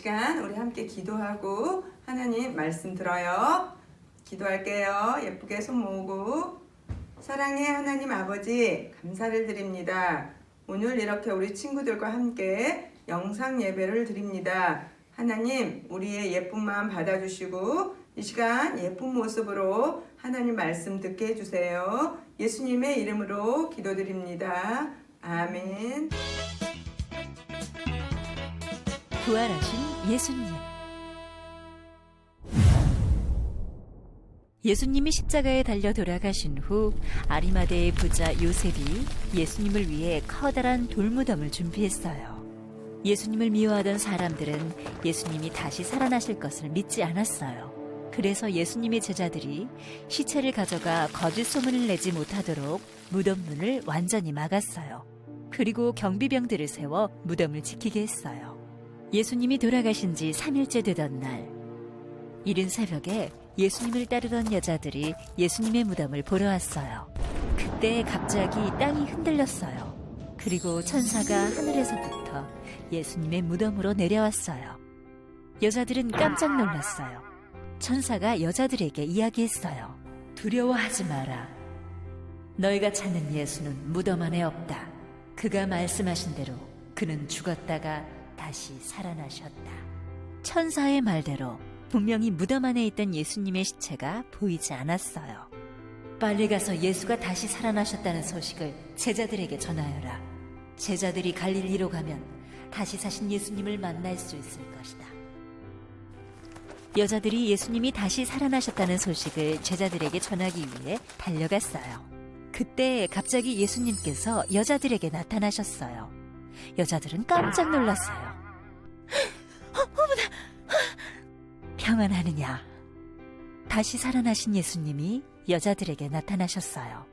시간 우리 함께 기도하고 하나님 말씀 들어요. 기도할게요. 예쁘게 손 모으고. 사랑의 하나님 아버지, 감사를 드립니다. 오늘 이렇게 우리 친구들과 함께 영상 예배를 드립니다. 하나님, 우리의 예쁜 마음 받아주시고 이 시간 예쁜 모습으로 하나님 말씀 듣게 해주세요. 예수님의 이름으로 기도드립니다. 아멘. 부활하신 예수님. 예수님이 십자가에 달려 돌아가신 후 아리마대의 부자 요셉이 예수님을 위해 커다란 돌무덤을 준비했어요. 예수님을 미워하던 사람들은 예수님이 다시 살아나실 것을 믿지 않았어요. 그래서 예수님의 제자들이 시체를 가져가 거짓 소문을 내지 못하도록 무덤 문을 완전히 막았어요. 그리고 경비병들을 세워 무덤을 지키게 했어요. 예수님이 돌아가신 지 3일째 되던 날, 이른 새벽에 예수님을 따르던 여자들이 예수님의 무덤을 보러 왔어요. 그때 갑자기 땅이 흔들렸어요. 그리고 천사가 하늘에서부터 예수님의 무덤으로 내려왔어요. 여자들은 깜짝 놀랐어요. 천사가 여자들에게 이야기했어요. 두려워하지 마라. 너희가 찾는 예수는 무덤 안에 없다. 그가 말씀하신 대로 그는 죽었다가 다시 살아나셨다. 천사의 말대로 분명히 무덤 안에 있던 예수님의 시체가 보이지 않았어요. 빨리 가서 예수가 다시 살아나셨다는 소식을 제자들에게 전하여라. 제자들이 갈릴리로 가면 다시 사신 예수님을 만날 수 있을 것이다. 여자들이 예수님이 다시 살아나셨다는 소식을 제자들에게 전하기 위해 달려갔어요. 그때 갑자기 예수님께서 여자들에게 나타나셨어요. 여자들은 깜짝 놀랐어요. 어머나! 평안하느냐? 다시 살아나신 예수님이 여자들에게 나타나셨어요.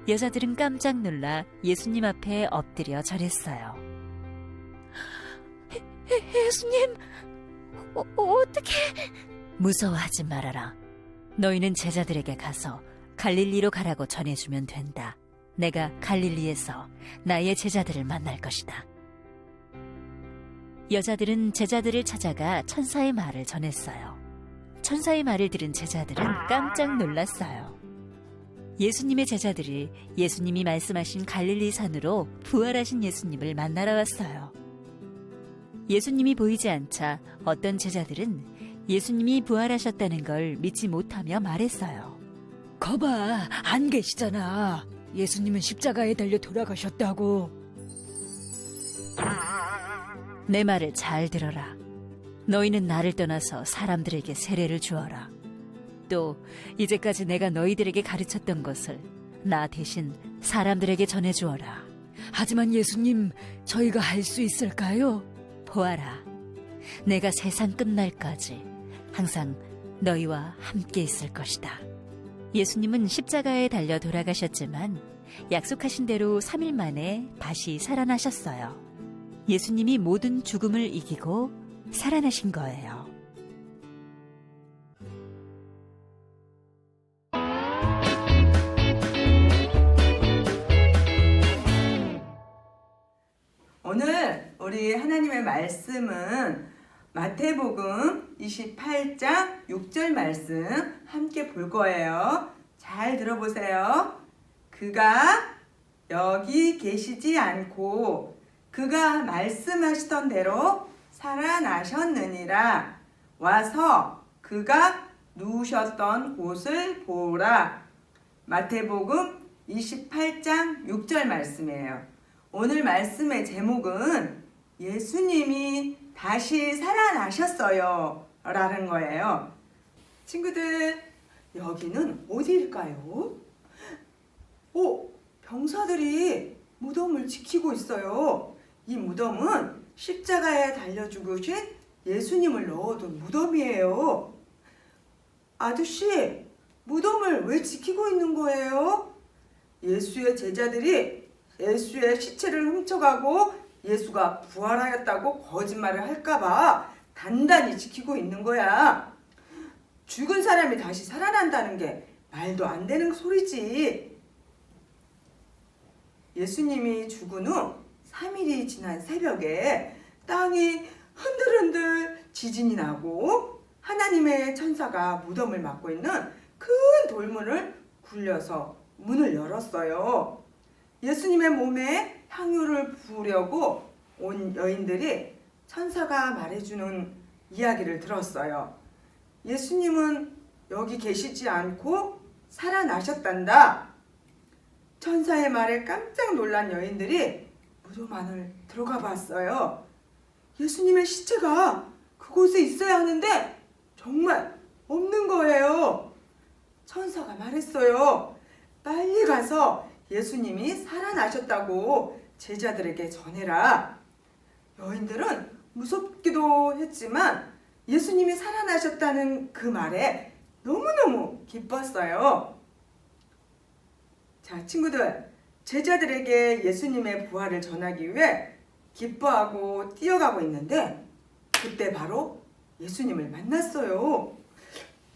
여자들은 깜짝 놀라 예수님 앞에 엎드려 절했어요. 예수님, 어떻게? 무서워하지 말아라. 너희는 제자들에게 가서 갈릴리로 가라고 전해주면 된다. 내가 갈릴리에서 나의 제자들을 만날 것이다. 여자들은 제자들을 찾아가 천사의 말을 전했어요. 천사의 말을 들은 제자들은 깜짝 놀랐어요. 예수님의 제자들이 예수님이 말씀하신 갈릴리 산으로 부활하신 예수님을 만나러 왔어요. 예수님이 보이지 않자 어떤 제자들은 예수님이 부활하셨다는 걸 믿지 못하며 말했어요. 거봐, 안 계시잖아. 예수님은 십자가에 달려 돌아가셨다고. 내 말을 잘 들어라. 너희는 나를 떠나서 사람들에게 세례를 주어라. 또 이제까지 내가 너희들에게 가르쳤던 것을 나 대신 사람들에게 전해주어라. 하지만 예수님, 저희가 할 수 있을까요? 보아라. 내가 세상 끝날까지 항상 너희와 함께 있을 것이다. 예수님은 십자가에 달려 돌아가셨지만 약속하신 대로 3일 만에 다시 살아나셨어요. 예수님이 모든 죽음을 이기고 살아나신 거예요. 오늘 우리 하나님의 말씀은 마태복음 28장 6절 말씀 함께 볼 거예요. 잘 들어보세요. 그가 여기 계시지 않고 그가 말씀하시던 대로 살아나셨느니라. 와서 그가 누우셨던 곳을 보라. 마태복음 28장 6절 말씀이에요. 오늘 말씀의 제목은 예수님이 다시 살아나셨어요 라는 거예요. 친구들, 여기는 어디일까요? 병사들이 무덤을 지키고 있어요. 이 무덤은 십자가에 달려 죽으신 예수님을 넣어둔 무덤이에요. 아저씨, 무덤을 왜 지키고 있는 거예요? 예수의 제자들이 예수의 시체를 훔쳐가고 예수가 부활하였다고 거짓말을 할까봐 단단히 지키고 있는 거야. 죽은 사람이 다시 살아난다는 게 말도 안 되는 소리지. 예수님이 죽은 후 3일이 지난 새벽에 땅이 흔들흔들 지진이 나고 하나님의 천사가 무덤을 막고 있는 큰 돌문을 굴려서 문을 열었어요. 예수님의 몸에 향유를 부으려고 온 여인들이 천사가 말해주는 이야기를 들었어요. 예수님은 여기 계시지 않고 살아나셨단다. 천사의 말에 깜짝 놀란 여인들이 무덤 안을 들어가 봤어요. 예수님의 시체가 그곳에 있어야 하는데 정말 없는 거예요. 천사가 말했어요. 빨리 가서 예수님이 살아나셨다고 제자들에게 전해라. 여인들은 무섭기도 했지만 예수님이 살아나셨다는 그 말에 너무너무 기뻤어요. 자, 친구들, 제자들에게 예수님의 부활을 전하기 위해 기뻐하고 뛰어가고 있는데 그때 바로 예수님을 만났어요.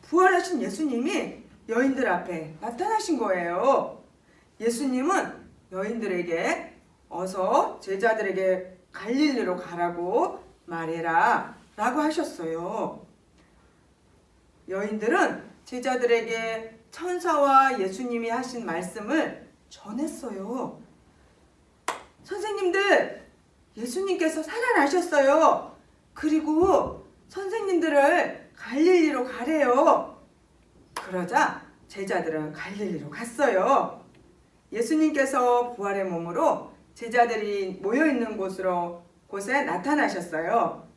부활하신 예수님이 여인들 앞에 나타나신 거예요. 예수님은 여인들에게 어서 제자들에게 갈릴리로 가라고 말해라 라고 하셨어요. 여인들은 제자들에게 천사와 예수님이 하신 말씀을 전했어요. 선생님들, 예수님께서 살아나셨어요. 그리고 선생님들을 갈릴리로 가래요. 그러자 제자들은 갈릴리로 갔어요. 예수님께서 부활의 몸으로 제자들이 모여있는 곳에 나타나셨어요.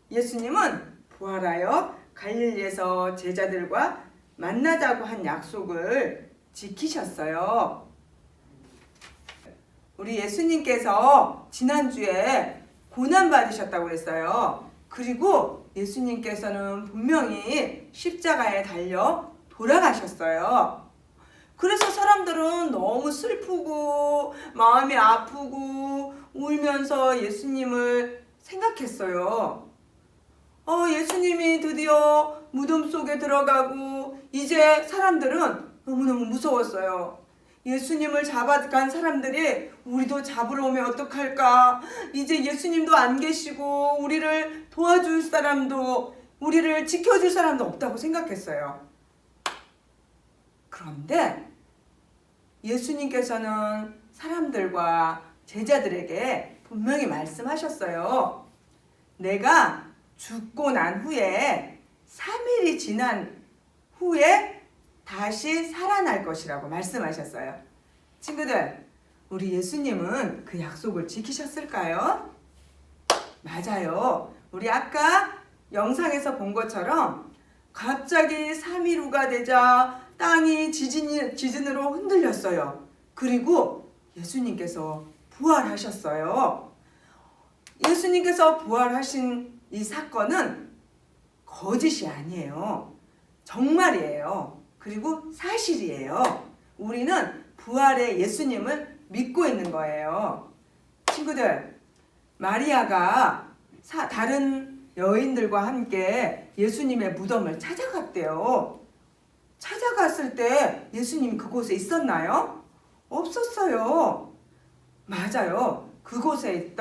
예수님은 부활하여 갈릴리에서 제자들과 만나자고 한 약속을 지키셨어요. 우리 예수님께서 지난주에 고난받으셨다고 했어요. 그리고 예수님께서는 분명히 십자가에 달려 돌아가셨어요. 그래서 사람들은 너무 슬프고 마음이 아프고 울면서 예수님을 생각했어요. 예수님이 드디어 무덤 속에 들어가고 이제 사람들은 너무너무 무서웠어요. 예수님을 잡아간 사람들이 우리도 잡으러 오면 어떡할까? 이제 예수님도 안 계시고 우리를 도와줄 사람도 우리를 지켜줄 사람도 없다고 생각했어요. 그런데 예수님께서는 사람들과 제자들에게 분명히 말씀하셨어요. 내가 죽고 난 후에 3일이 지난 후에 다시 살아날 것이라고 말씀하셨어요. 친구들, 우리 예수님은 그 약속을 지키셨을까요? 맞아요. 우리 아까 영상에서 본 것처럼 갑자기 3일 후가 되자 땅이 지진으로 흔들렸어요. 그리고 예수님께서 부활하셨어요. 예수님께서 부활하신 이 사건은 거짓이 아니에요. 정말이에요. 그리고 사실이에요. 우리는 부활의 예수님을 믿고 있는 거예요. 친구들, 마리아가 다른 여인들과 함께 예수님의 무덤을 찾아갔대요. 찾아갔을 때 예수님이 그곳에 있었나요? 없었어요. 맞아요. 그곳에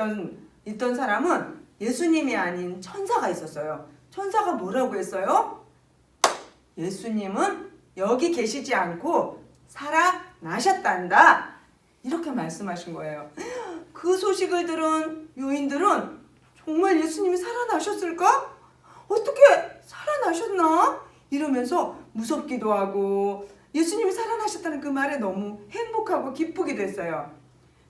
있던 사람은 예수님이 아닌 천사가 있었어요. 천사가 뭐라고 했어요? 예수님은 여기 계시지 않고 살아나셨단다. 이렇게 말씀하신 거예요. 그 소식을 들은 요인들은 정말 예수님이 살아나셨을까? 어떻게 살아나셨나? 이러면서 무섭기도 하고 예수님이 살아나셨다는 그 말에 너무 행복하고 기쁘기도 했어요.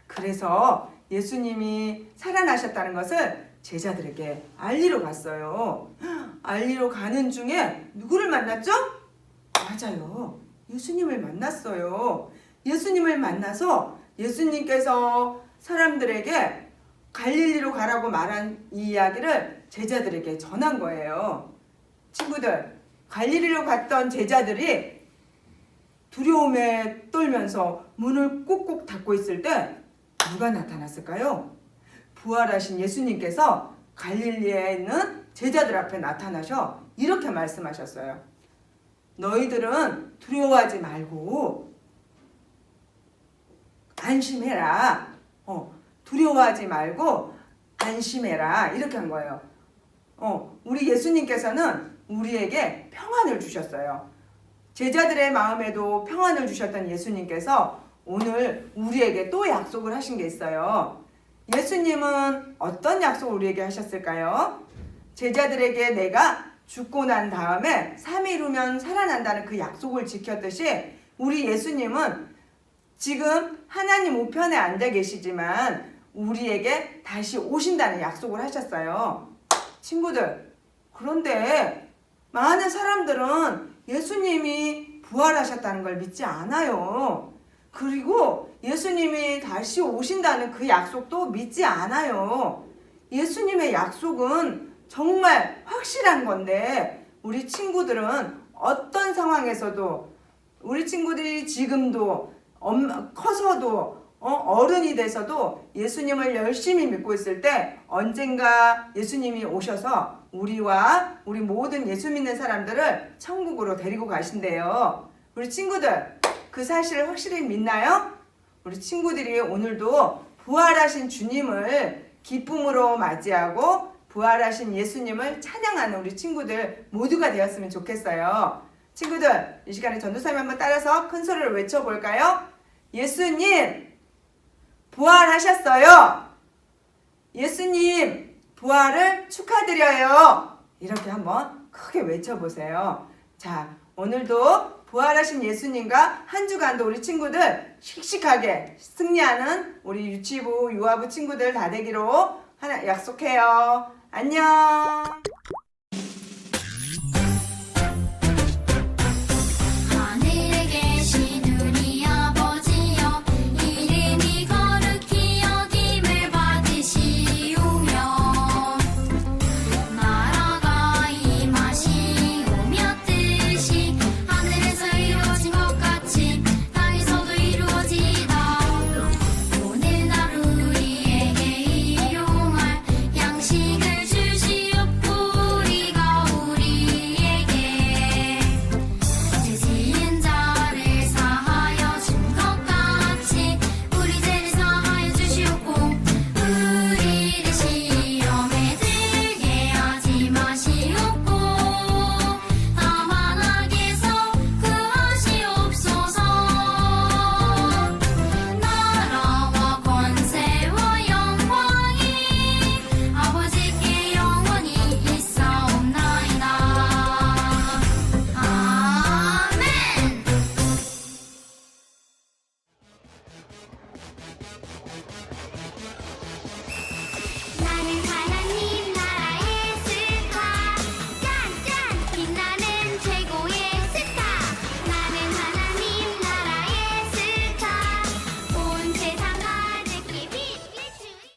그래서 예수님이 살아나셨다는 것을 제자들에게 알리러 갔어요. 알리러 가는 중에 누구를 만났죠? 맞아요. 예수님을 만났어요. 예수님을 만나서 예수님께서 사람들에게 갈릴리로 가라고 말한 이 이야기를 제자들에게 전한 거예요. 친구들, 갈릴리로 갔던 제자들이 두려움에 떨면서 문을 꾹꾹 닫고 있을 때 누가 나타났을까요? 부활하신 예수님께서 갈릴리에 있는 제자들 앞에 나타나셔 이렇게 말씀하셨어요. 너희들은 두려워하지 말고 안심해라. 두려워하지 말고 안심해라. 이렇게 한 거예요. 우리 예수님께서는 우리에게 평안을 주셨어요. 제자들의 마음에도 평안을 주셨던 예수님께서 오늘 우리에게 또 약속을 하신 게 있어요. 예수님은 어떤 약속을 우리에게 하셨을까요? 제자들에게 내가 죽고 난 다음에 3일 후면 살아난다는 그 약속을 지켰듯이 우리 예수님은 지금 하나님 우편에 앉아 계시지만 우리에게 다시 오신다는 약속을 하셨어요. 친구들, 그런데 많은 사람들은 예수님이 부활하셨다는 걸 믿지 않아요. 그리고 예수님이 다시 오신다는 그 약속도 믿지 않아요. 예수님의 약속은 정말 확실한 건데 우리 친구들은 어떤 상황에서도 우리 친구들이 지금도 커서도 어른이 돼서도 예수님을 열심히 믿고 있을 때 언젠가 예수님이 오셔서 우리와 우리 모든 예수 믿는 사람들을 천국으로 데리고 가신대요. 우리 친구들 그 사실을 확실히 믿나요? 우리 친구들이 오늘도 부활하신 주님을 기쁨으로 맞이하고 부활하신 예수님을 찬양하는 우리 친구들 모두가 되었으면 좋겠어요. 친구들, 이 시간에 전도사님 한번 따라서 큰 소리로 외쳐볼까요? 예수님 부활하셨어요. 예수님 부활을 축하드려요. 이렇게 한번 크게 외쳐보세요. 자, 오늘도 부활하신 예수님과 한 주간도 우리 친구들 씩씩하게 승리하는 우리 유치부, 유아부 친구들 다 되기로 하나 약속해요. 안녕.